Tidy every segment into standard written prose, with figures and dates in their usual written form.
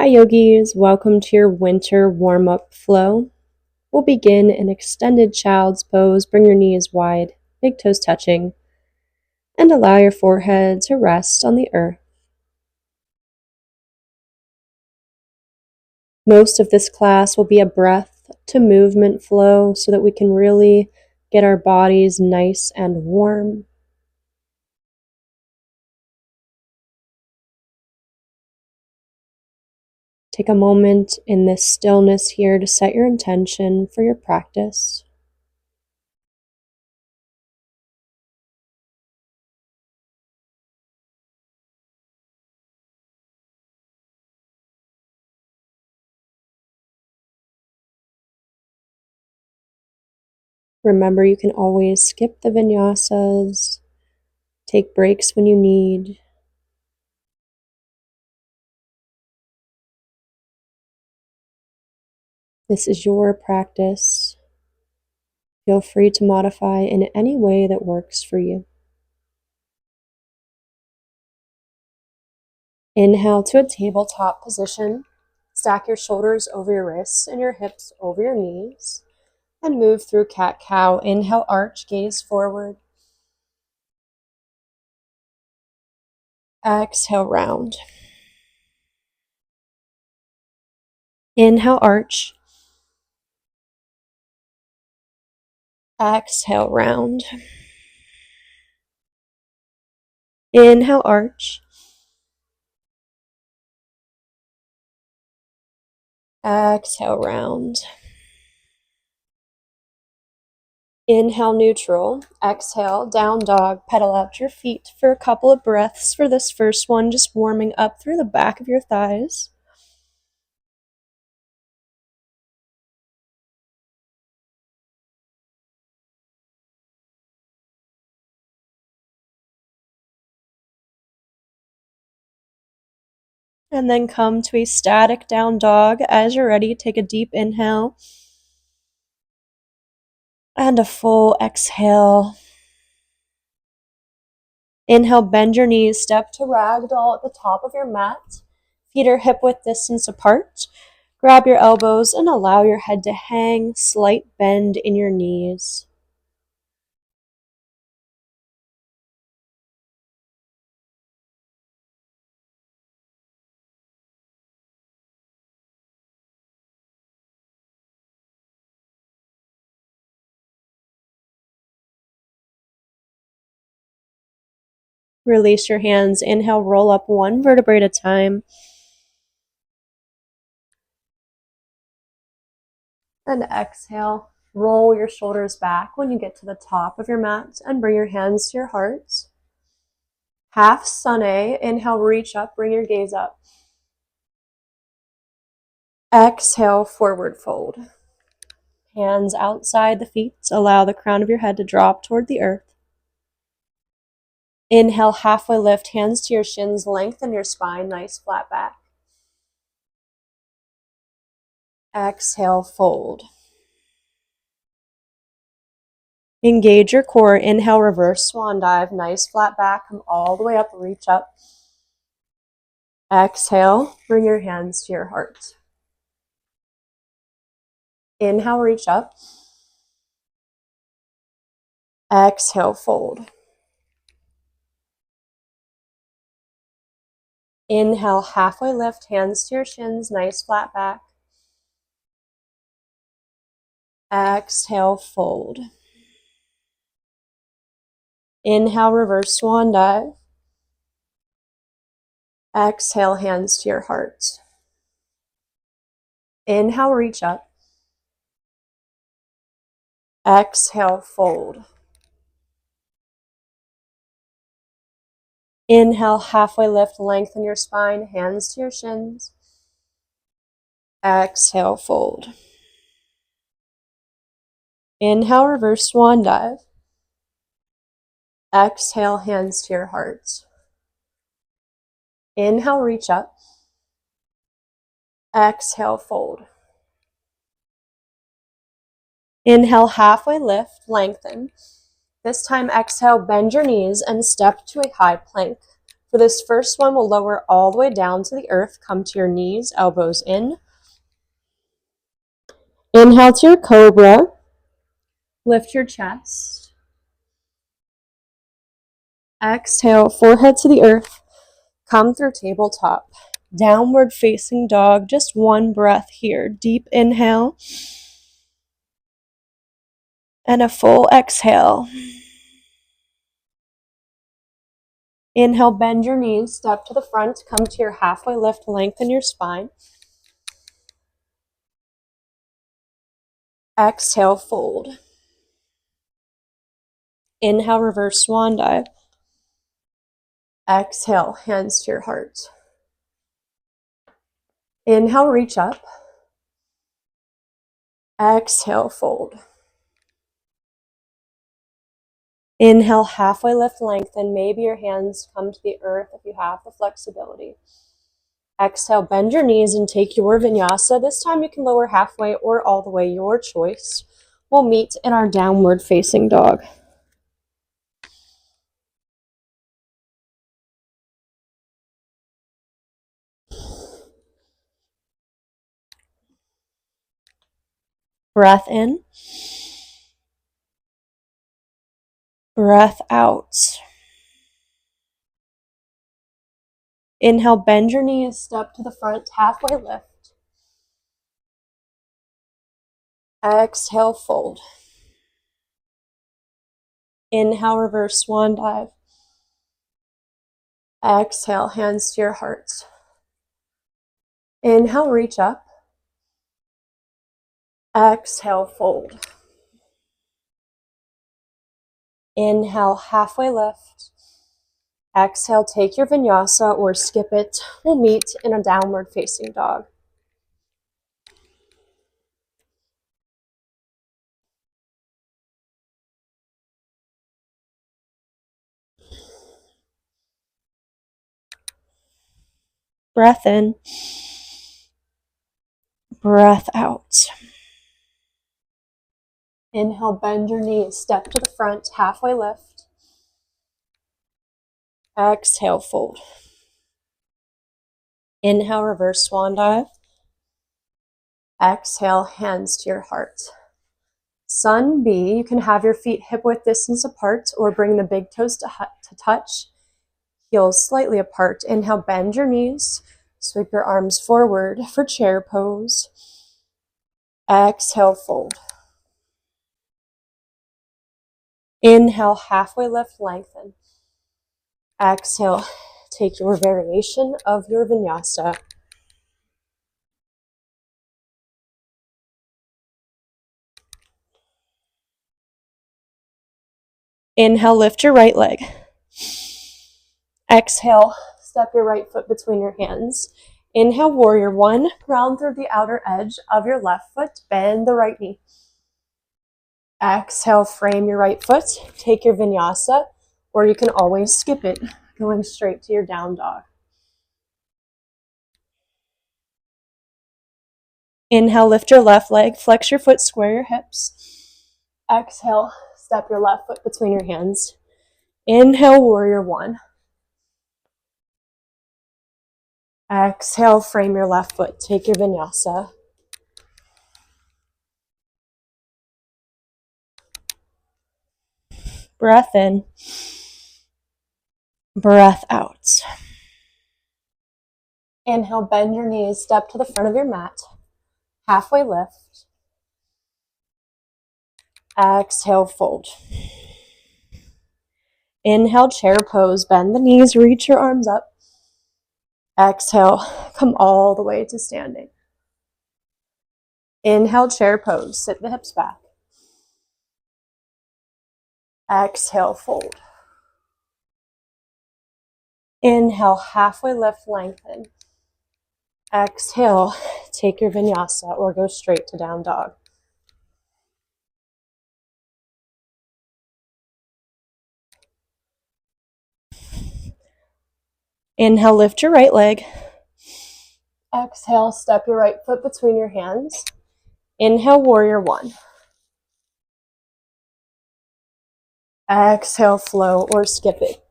Hi yogis, welcome to your winter warm-up flow. We'll begin in extended child's pose. Bring your knees wide, big toes touching, and allow your forehead to rest on the earth. Most of this class will be a breath to movement flow so that we can really get our bodies nice and warm. Take a moment in this stillness here to set your intention for your practice. Remember, you can always skip the vinyasas, take breaks when you need. This is your practice. Feel free to modify in any way that works for you. Inhale to a tabletop position. Stack your shoulders over your wrists and your hips over your knees. And move through cat-cow. Inhale, arch, gaze forward. Exhale, round. Inhale, arch. Exhale, round. Inhale, arch. Exhale, round. Inhale, neutral. Exhale, down dog. Pedal out your feet for a couple of breaths for this first one, just warming up through the back of your thighs. And then come to a static down dog. As you're ready, take a deep inhale. And a full exhale. Inhale, bend your knees, step to ragdoll at the top of your mat. Feet are hip-width distance apart. Grab your elbows and allow your head to hang, slight bend in your knees. Release your hands. Inhale, roll up one vertebrae at a time. And exhale, roll your shoulders back when you get to the top of your mat and bring your hands to your heart. Half sun A. Inhale, reach up, bring your gaze up. Exhale, forward fold. Hands outside the feet. Allow the crown of your head to drop toward the earth. Inhale, halfway lift, hands to your shins, lengthen your spine, nice flat back. Exhale, fold. Engage your core. Inhale, reverse swan dive, nice flat back, come all the way up, reach up. Exhale, bring your hands to your heart. Inhale, reach up. Exhale, fold. Inhale, halfway lift, hands to your shins, nice flat back. Exhale, fold. Inhale, reverse swan dive. Exhale, hands to your heart. Inhale, reach up. Exhale, fold. Inhale, halfway lift, lengthen your spine, hands to your shins. Exhale, fold. Inhale, reverse swan dive. Exhale, hands to your heart. Inhale, reach up. Exhale, fold. Inhale, halfway lift, lengthen. This time, exhale, bend your knees and step to a high plank For this first one, we'll lower all the way down to the earth. Come to your knees, elbows in. Inhale to your cobra. Lift your chest. Exhale, forehead to the earth. Come through tabletop. Downward facing dog, just one breath here. Deep inhale. And a full exhale. Inhale, bend your knees, step to the front, come to your halfway lift, lengthen your spine. Exhale, fold. Inhale, reverse swan dive. Exhale, hands to your heart. Inhale, reach up. Exhale, fold. Inhale, halfway lift, lengthen. Maybe your hands come to the earth if you have the flexibility. Exhale, bend your knees and take your vinyasa. This time you can lower halfway or all the way, your choice. We'll meet in our downward facing dog. Breath in. Breath out. Inhale, bend your knees, step to the front, halfway lift. Exhale, fold. Inhale, reverse swan dive. Exhale, hands to your heart. Inhale, reach up. Exhale, fold. Inhale, halfway lift. Exhale, take your vinyasa or skip it. We'll meet in a downward facing dog. Breath in. Breath out. Inhale, bend your knees, step to the front, halfway lift. Exhale, fold. Inhale, reverse swan dive. Exhale, hands to your heart. Sun B, you can have your feet hip-width distance apart or bring the big toes to touch, heels slightly apart. Inhale, bend your knees, sweep your arms forward for chair pose. Exhale, fold. Inhale, halfway lift, lengthen. Exhale, take your variation of your vinyasa. Inhale, lift your right leg. Exhale, step your right foot between your hands. Inhale, warrior one, round through the outer edge of your left foot, bend the right knee. Exhale, frame your right foot, take your vinyasa, or you can always skip it, going straight to your down dog. Inhale, lift your left leg, flex your foot, square your hips. Exhale, step your left foot between your hands. Inhale, warrior one. Exhale, frame your left foot, take your vinyasa. Breath in. Breath out. Inhale, bend your knees, step to the front of your mat. Halfway lift. Exhale, fold. Inhale, chair pose, bend the knees, reach your arms up. Exhale, come all the way to standing. Inhale, chair pose, sit the hips back. Exhale, fold. Inhale, halfway lift, lengthen. Exhale, take your vinyasa or go straight to down dog. Inhale, lift your right leg. Exhale, step your right foot between your hands. Inhale, warrior one. Exhale, flow or skip it.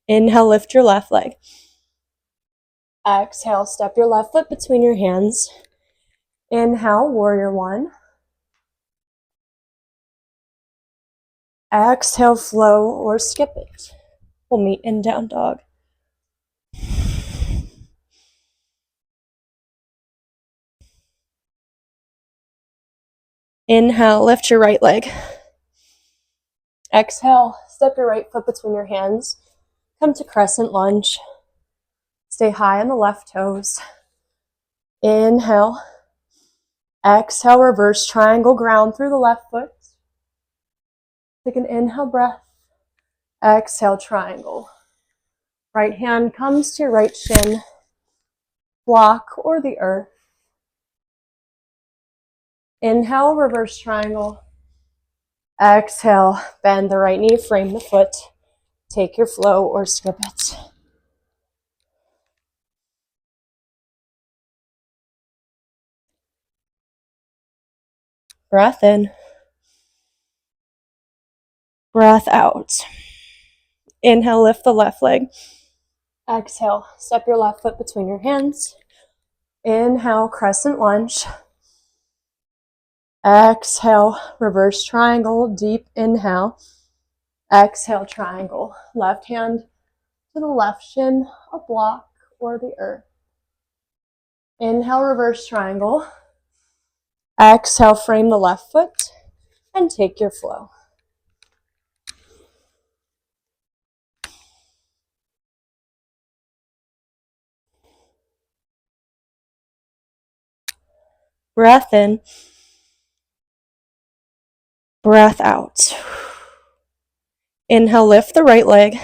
Inhale, lift your left leg. Exhale, step your left foot between your hands. Inhale, warrior one. Exhale, flow or skip it. We'll meet in down dog. Inhale, lift your right leg. Exhale, step your right foot between your hands. Come to crescent lunge. Stay high on the left toes. Inhale. Exhale, reverse triangle, ground through the left foot. Take an inhale breath. Exhale, triangle. Right hand comes to your right shin. Block or the earth. Inhale, reverse triangle. Exhale, bend the right knee, frame the foot. Take your flow or skip it. Breath in. Breath out. Inhale, lift the left leg. Exhale, step your left foot between your hands. Inhale, crescent lunge. Exhale, reverse triangle, deep inhale. Exhale, triangle. Left hand to the left shin, a block or the earth. Inhale, reverse triangle. Exhale, frame the left foot and take your flow. Breath in. Breath out. Inhale, lift the right leg.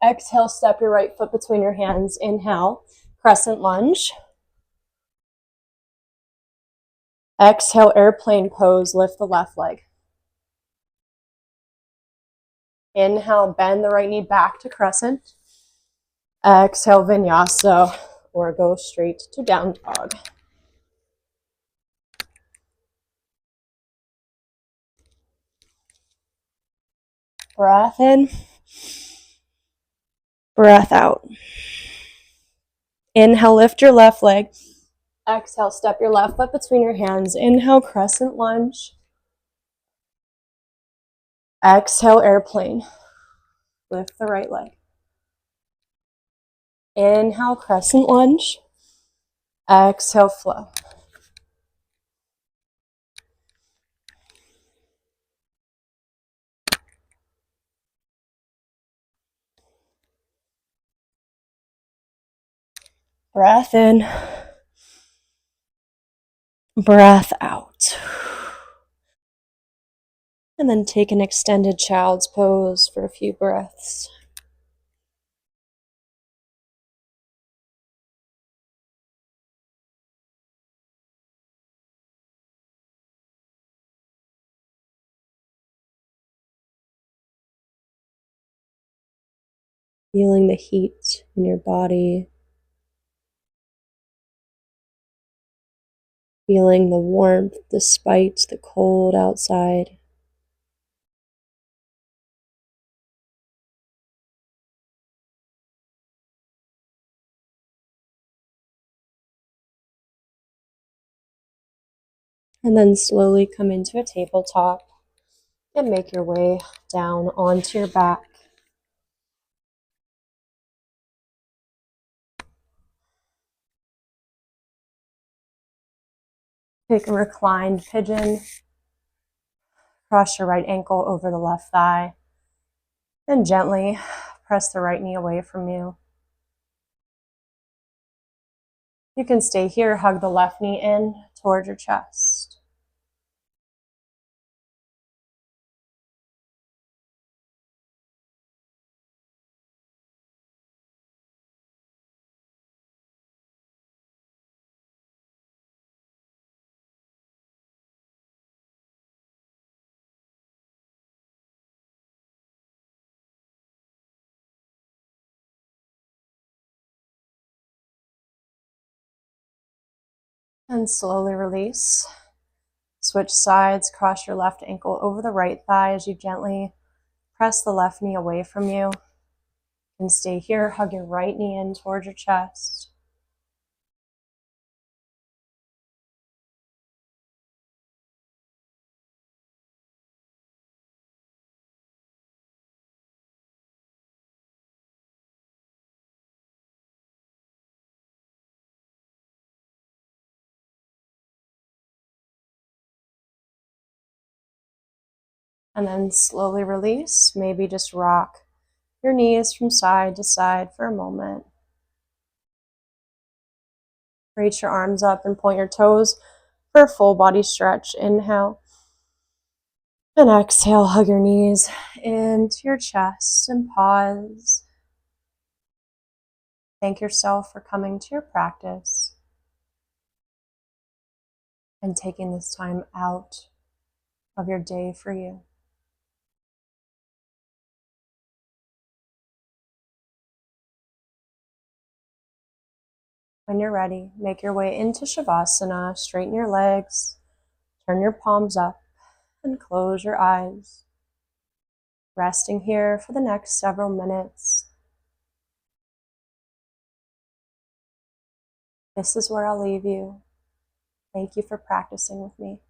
Exhale, step your right foot between your hands. Inhale, crescent lunge. Exhale, airplane pose, lift the left leg. Inhale, bend the right knee back to crescent. Exhale, vinyasa, or go straight to down dog. Breath in. Breath out. Inhale, lift your left leg. Exhale, step your left foot between your hands. Inhale, crescent lunge. Exhale, airplane. Lift the right leg. Inhale, crescent lunge. Exhale, flow. Breath in. Breath out. And then take an extended child's pose for a few breaths. Feeling the heat in your body. Feeling the warmth despite the cold outside. And then slowly come into a tabletop and make your way down onto your back. Take a reclined pigeon. Cross your right ankle over the left thigh. Then gently press the right knee away from you. You can stay here, hug the left knee in toward your chest. And slowly release. Switch sides, cross your left ankle over the right thigh as you gently press the left knee away from you. And stay here, hug your right knee in towards your chest. And then slowly release, maybe just rock your knees from side to side for a moment. Reach your arms up and point your toes for a full body stretch. Inhale. And exhale, hug your knees into your chest and pause. Thank yourself for coming to your practice and taking this time out of your day for you. When you're ready, make your way into Shavasana, straighten your legs, turn your palms up, and close your eyes. Resting here for the next several minutes. This is where I'll leave you. Thank you for practicing with me.